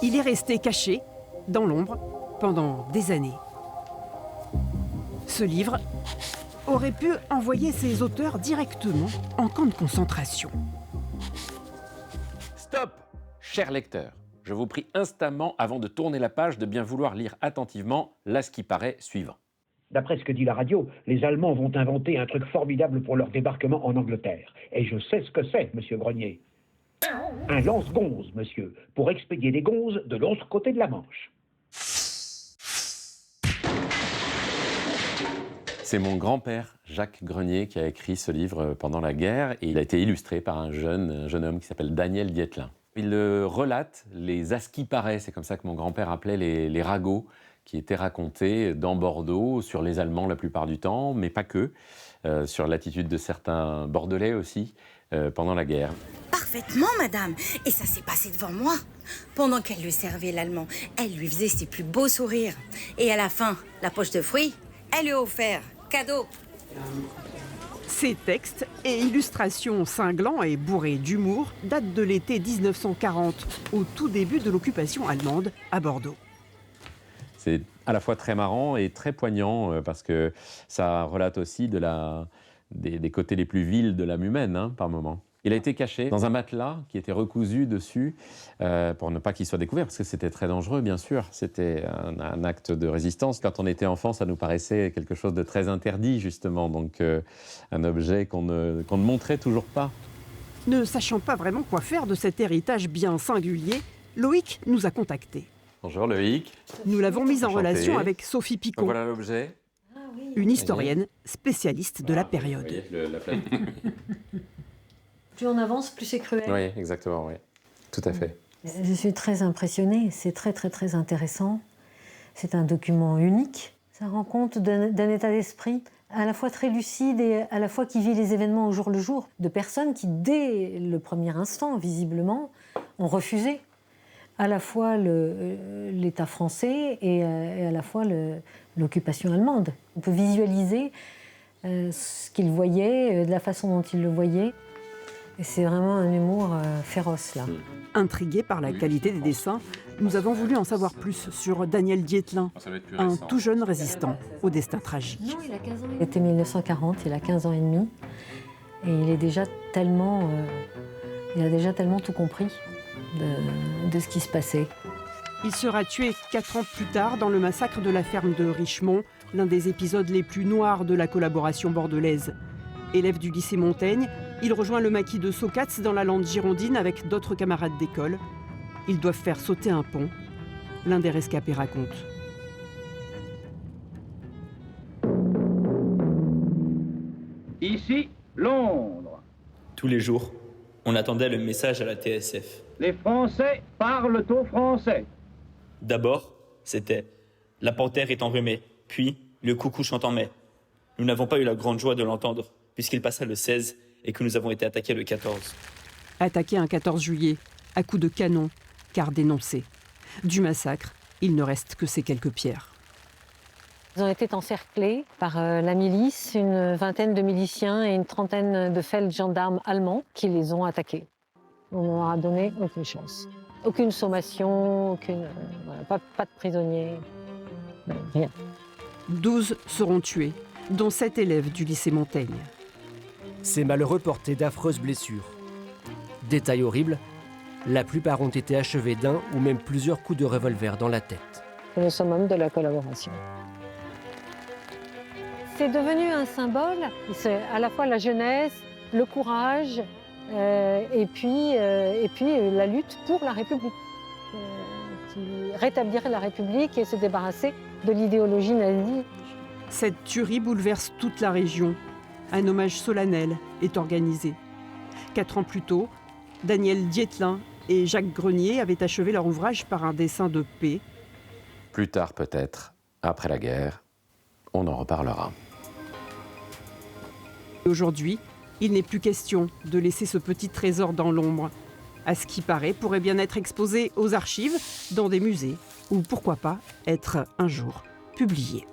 Il est resté caché, dans l'ombre, pendant des années. Ce livre aurait pu envoyer ses auteurs directement en camp de concentration. Stop, chers lecteurs. Je vous prie instamment, avant de tourner la page, de bien vouloir lire attentivement là ce qui paraît suivant. D'après ce que dit la radio, les Allemands vont inventer un truc formidable pour leur débarquement en Angleterre. Et je sais ce que c'est, monsieur Grenier. Un lance-gonze, monsieur, pour expédier des gonzes de l'autre côté de la Manche. C'est mon grand-père, Jacques Grenier, qui a écrit ce livre pendant la guerre. Et il a été illustré par un jeune homme qui s'appelle Daniel Dietlin. Il relate les à ce qui paraît, c'est comme ça que mon grand-père appelait les ragots, qui étaient racontés dans Bordeaux, sur les Allemands la plupart du temps, mais pas que, sur l'attitude de certains Bordelais aussi, pendant la guerre. Parfaitement, madame. Et ça s'est passé devant moi. Pendant qu'elle lui servait l'allemand, elle lui faisait ses plus beaux sourires. Et à la fin, la poche de fruits, elle lui a offert. Cadeau. Ces textes et illustrations cinglants et bourrés d'humour datent de l'été 1940, au tout début de l'occupation allemande à Bordeaux. C'est à la fois très marrant et très poignant, parce que ça relate aussi des côtés les plus vils de l'âme humaine, par moments. Il a été caché dans un matelas qui était recousu dessus pour ne pas qu'il soit découvert, parce que c'était très dangereux, bien sûr. C'était un acte de résistance. Quand on était enfant, ça nous paraissait quelque chose de très interdit, justement. Donc un objet qu'on ne montrait toujours pas. Ne sachant pas vraiment quoi faire de cet héritage bien singulier, Loïc nous a contactés. Bonjour Loïc. Nous l'avons mise en Enchanté. relation avec Sophie Picon, Voilà l'objet. une historienne spécialiste de la période. Vous voyez, la plaque. Plus on avance, plus c'est cruel. Oui, exactement, oui. Tout à fait. Je suis très impressionnée, c'est très très très intéressant. C'est un document unique. Ça rend compte d'un état d'esprit à la fois très lucide et à la fois qui vit les événements au jour le jour. De personnes qui, dès le premier instant, visiblement, ont refusé à la fois l'État français et à la fois l'occupation allemande. On peut visualiser ce qu'ils voyaient, de la façon dont ils le voyaient. Et c'est vraiment un humour féroce, là. Intrigués par la qualité des dessins, nous avons voulu en savoir plus sur Daniel Dietlin, un tout jeune résistant au destin tragique. Non, il a 15 ans. C'était 1940, il a 15 ans et demi. Et il a déjà tellement tout compris de ce qui se passait. Il sera tué 4 ans plus tard dans le massacre de la ferme de Richemont, l'un des épisodes les plus noirs de la collaboration bordelaise. Élève du lycée Montaigne, il rejoint le maquis de Saucats dans la lande girondine avec d'autres camarades d'école. Ils doivent faire sauter un pont. L'un des rescapés raconte. Ici, Londres. Tous les jours, on attendait le message à la TSF. Les Français parlent au français. D'abord, c'était « La panthère est enrhumée », puis « Le coucou chante en mai ». Nous n'avons pas eu la grande joie de l'entendre, puisqu'il passa le 16 et que nous avons été attaqués le 14. Attaqué un 14 juillet, à coups de canon, car dénoncé. Du massacre, il ne reste que ces quelques pierres. Ils ont été encerclés par la milice, une vingtaine de miliciens et une trentaine de feldgendarmes allemands qui les ont attaqués. On ne leur a donné aucune chance. Aucune sommation, pas de prisonniers, rien. 12 seront tués, dont 7 élèves du lycée Montaigne. Ces malheureux portaient d'affreuses blessures. Détail horrible, la plupart ont été achevés d'un ou même plusieurs coups de revolver dans la tête. C'est le summum de la collaboration. C'est devenu un symbole, c'est à la fois la jeunesse, le courage et puis la lutte pour la République. Rétablir la République et se débarrasser de l'idéologie nazie. Cette tuerie bouleverse toute la région. Un hommage solennel est organisé. 4 ans plus tôt, Daniel Dietlin et Jacques Grenier avaient achevé leur ouvrage par un dessin de paix. Plus tard peut-être, après la guerre, on en reparlera. Aujourd'hui, il n'est plus question de laisser ce petit trésor dans l'ombre. À ce qui paraît, pourrait bien être exposé aux archives, dans des musées, ou pourquoi pas être un jour publié.